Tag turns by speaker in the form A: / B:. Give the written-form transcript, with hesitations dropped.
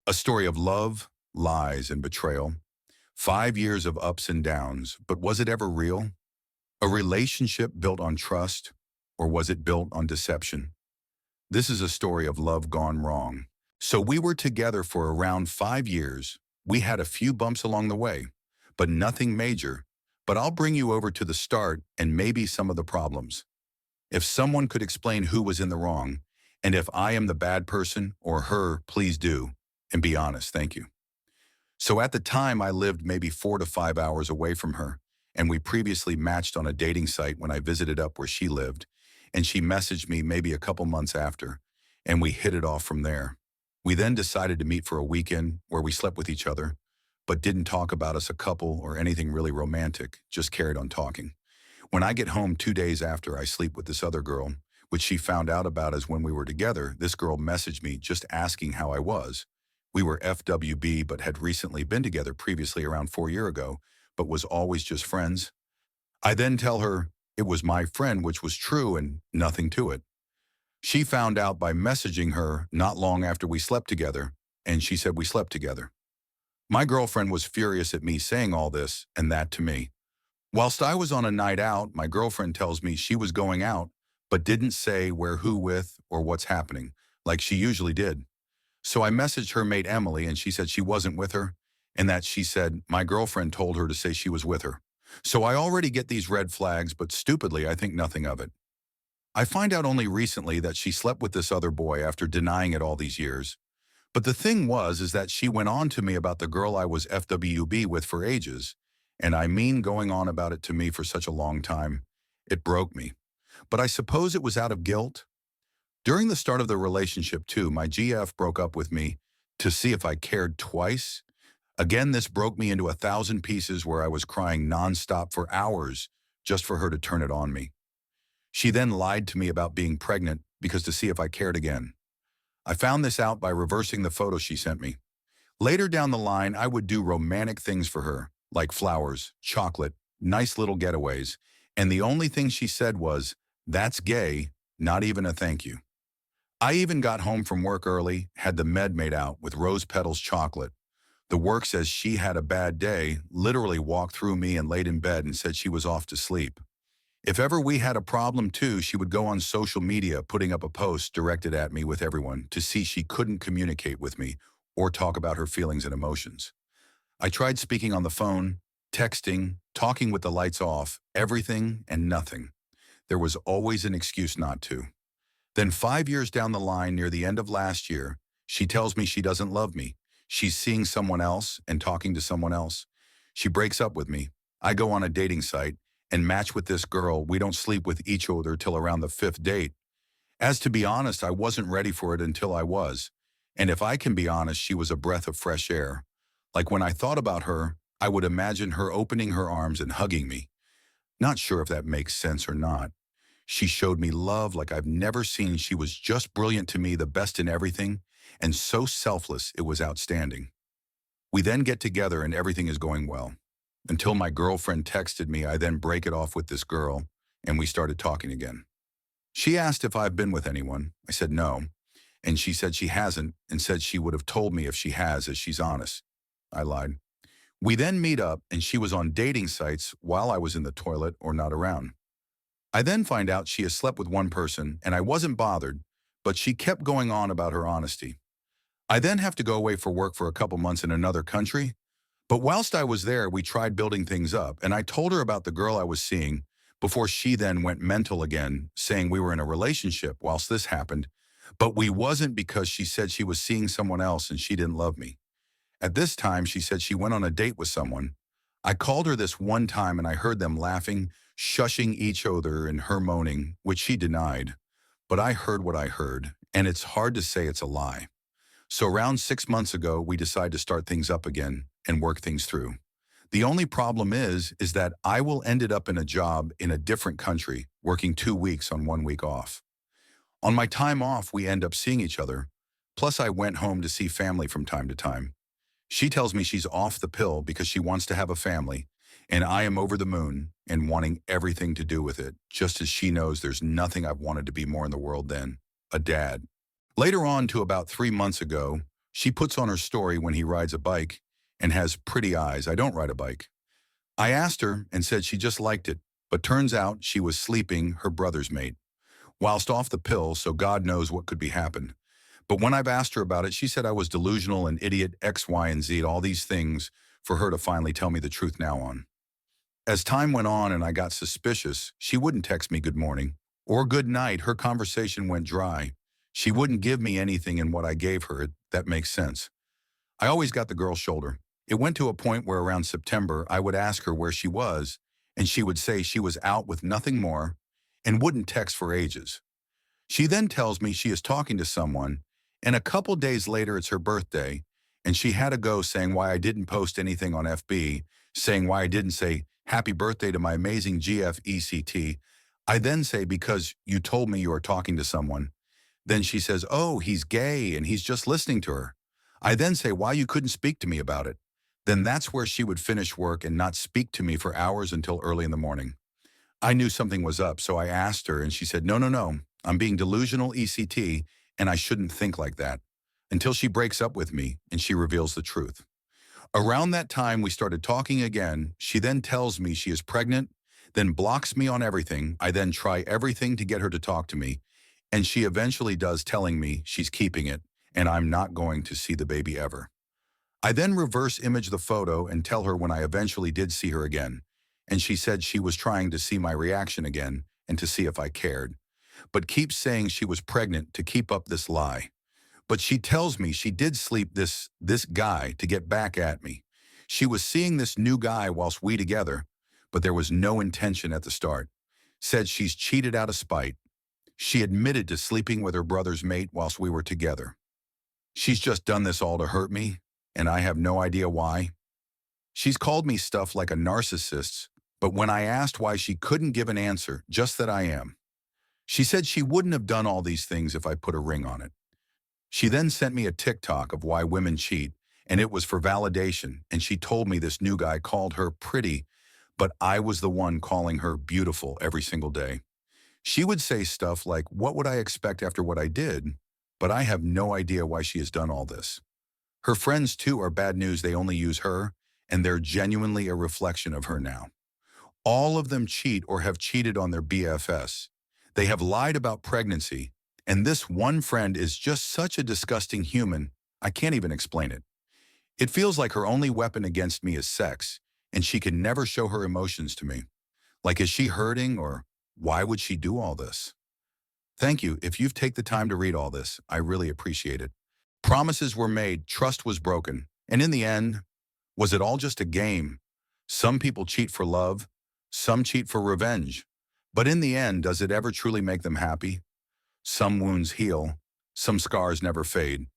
A: A story of love, lies, and betrayal. 5 years of ups and downs, but was it ever real? A relationship built on trust, or was it built on deception? This is a story of love gone wrong. So we were together for around 5 years. We had a few bumps along the way, but nothing major. But I'll bring you over to the start and maybe some of the problems. If someone could explain who was in the wrong, and if I am the bad person or her, please do. And be honest, thank you. So at the time, I lived maybe 4 to 5 hours away from her, and we previously matched on a dating site when I visited up where she lived, and she messaged me maybe a couple months after, and we hit it off from there. We then decided to meet for a weekend where we slept with each other, but didn't talk about us a couple or anything really romantic, just carried on talking. When I get home 2 days after I sleep with this other girl, which she found out about as when we were together, this girl messaged me just asking how I was. We were FWB but had recently been together previously around 4 years ago, but was always just friends. I then tell her it was my friend, which was true and nothing to it. She found out by messaging her not long after we slept together, and she said we slept together. My girlfriend was furious at me saying all this and that to me. Whilst I was on a night out, my girlfriend tells me she was going out, but didn't say where, who with, or what's happening, like she usually did. So I messaged her mate Emily, and she said she wasn't with her, and that she said my girlfriend told her to say she was with her. So I already get these red flags, but stupidly I think nothing of it. I find out only recently that she slept with this other boy after denying it all these years. But the thing is that she went on to me about the girl I was FWB with for ages, and I mean going on about it to me for such a long time. It broke me. But I suppose it was out of guilt. During the start of the relationship too, my GF broke up with me to see if I cared twice. Again, this broke me into 1,000 pieces where I was crying nonstop for hours just for her to turn it on me. She then lied to me about being pregnant because to see if I cared again. I found this out by reversing the photo she sent me. Later down the line, I would do romantic things for her, like flowers, chocolate, nice little getaways, and the only thing she said was, "That's gay, not even a thank you." I even got home from work early, had the med made out with rose petals chocolate. The work says she had a bad day, literally walked through me and laid in bed and said she was off to sleep. If ever we had a problem too, she would go on social media putting up a post directed at me with everyone to see she couldn't communicate with me or talk about her feelings and emotions. I tried speaking on the phone, texting, talking with the lights off, everything and nothing. There was always an excuse not to. Then 5 years down the line, near the end of last year, she tells me she doesn't love me. She's seeing someone else and talking to someone else. She breaks up with me. I go on a dating site and match with this girl. We don't sleep with each other till around the fifth date. As to be honest, I wasn't ready for it until I was. And if I can be honest, she was a breath of fresh air. Like when I thought about her, I would imagine her opening her arms and hugging me. Not sure if that makes sense or not. She showed me love like I've never seen. She was just brilliant to me, the best in everything, and so selfless it was outstanding. We then get together and everything is going well. Until my girlfriend texted me, I then break it off with this girl, and we started talking again. She asked if I've been with anyone. I said no, and she said she hasn't, and said she would have told me if she has, as she's honest. I lied. We then meet up, and she was on dating sites while I was in the toilet or not around. I then find out she has slept with one person, and I wasn't bothered, but she kept going on about her honesty. I then have to go away for work for a couple months in another country, but whilst I was there, we tried building things up, and I told her about the girl I was seeing before she then went mental again, saying we were in a relationship whilst this happened, but we wasn't because she said she was seeing someone else and she didn't love me. At this time, she said she went on a date with someone. I called her this one time and I heard them laughing, shushing each other and her moaning, which she denied. But I heard what I heard, and it's hard to say it's a lie. So around 6 months ago, we decided to start things up again and work things through. The only problem is that I will ended up in a job in a different country, working 2 weeks on 1 week off. On my time off, we end up seeing each other. Plus, I went home to see family from time to time. She tells me she's off the pill because she wants to have a family, and I am over the moon and wanting everything to do with it, just as she knows there's nothing I've wanted to be more in the world than a dad. Later on to about 3 months ago, She puts on her story when he rides a bike and has pretty eyes. I don't ride a bike. I asked her and said she just liked it, but turns out she was sleeping her brother's mate, whilst off the pill, so God knows what could be happened. But when I've asked her about it, she said I was delusional and idiot X, Y, and Z, all these things for her to finally tell me the truth now on. As time went on and I got suspicious, she wouldn't text me good morning or good night. Her conversation went dry. She wouldn't give me anything in what I gave her. That makes sense. I always got the girl's shoulder. It went to a point where around September, I would ask her where she was, and she would say she was out with nothing more and wouldn't text for ages. She then tells me she is talking to someone, and a couple days later it's her birthday, and she had a go saying why I didn't post anything on FB, saying why I didn't say happy birthday to my amazing GFECT. I then say because you told me you were talking to someone. Then she says, oh, he's gay and he's just listening to her. I then say why you couldn't speak to me about it. Then that's where she would finish work and not speak to me for hours until early in the morning. I knew something was up, so I asked her, and she said, no, no, no, I'm being delusional ECT, and I shouldn't think like that. Until she breaks up with me, and she reveals the truth. Around that time, we started talking again. She then tells me she is pregnant, then blocks me on everything. I then try everything to get her to talk to me, and she eventually does, telling me she's keeping it, and I'm not going to see the baby ever. I then reverse image the photo and tell her when I eventually did see her again, and she said she was trying to see my reaction again and to see if I cared, but keeps saying she was pregnant to keep up this lie. But she tells me she did sleep this guy to get back at me. She was seeing this new guy whilst we together, but there was no intention at the start. Said she's cheated out of spite. She admitted to sleeping with her brother's mate whilst we were together. She's just done this all to hurt me, and I have no idea why. She's called me stuff like a narcissist, but when I asked why, she couldn't give an answer, just that I am. She said she wouldn't have done all these things if I put a ring on it. She then sent me a TikTok of why women cheat, and it was for validation, and she told me this new guy called her pretty, but I was the one calling her beautiful every single day. She would say stuff like, what would I expect after what I did? But I have no idea why she has done all this. Her friends too are bad news. They only use her, and they're genuinely a reflection of her now. All of them cheat or have cheated on their BFS. They have lied about pregnancy, and this one friend is just such a disgusting human, I can't even explain it. It feels like her only weapon against me is sex, and she can never show her emotions to me. Like, is she hurting, or why would she do all this? Thank you. If you've taken the time to read all this, I really appreciate it. Promises were made, trust was broken, and in the end, was it all just a game? Some people cheat for love, some cheat for revenge. But in the end, does it ever truly make them happy? Some wounds heal, some scars never fade.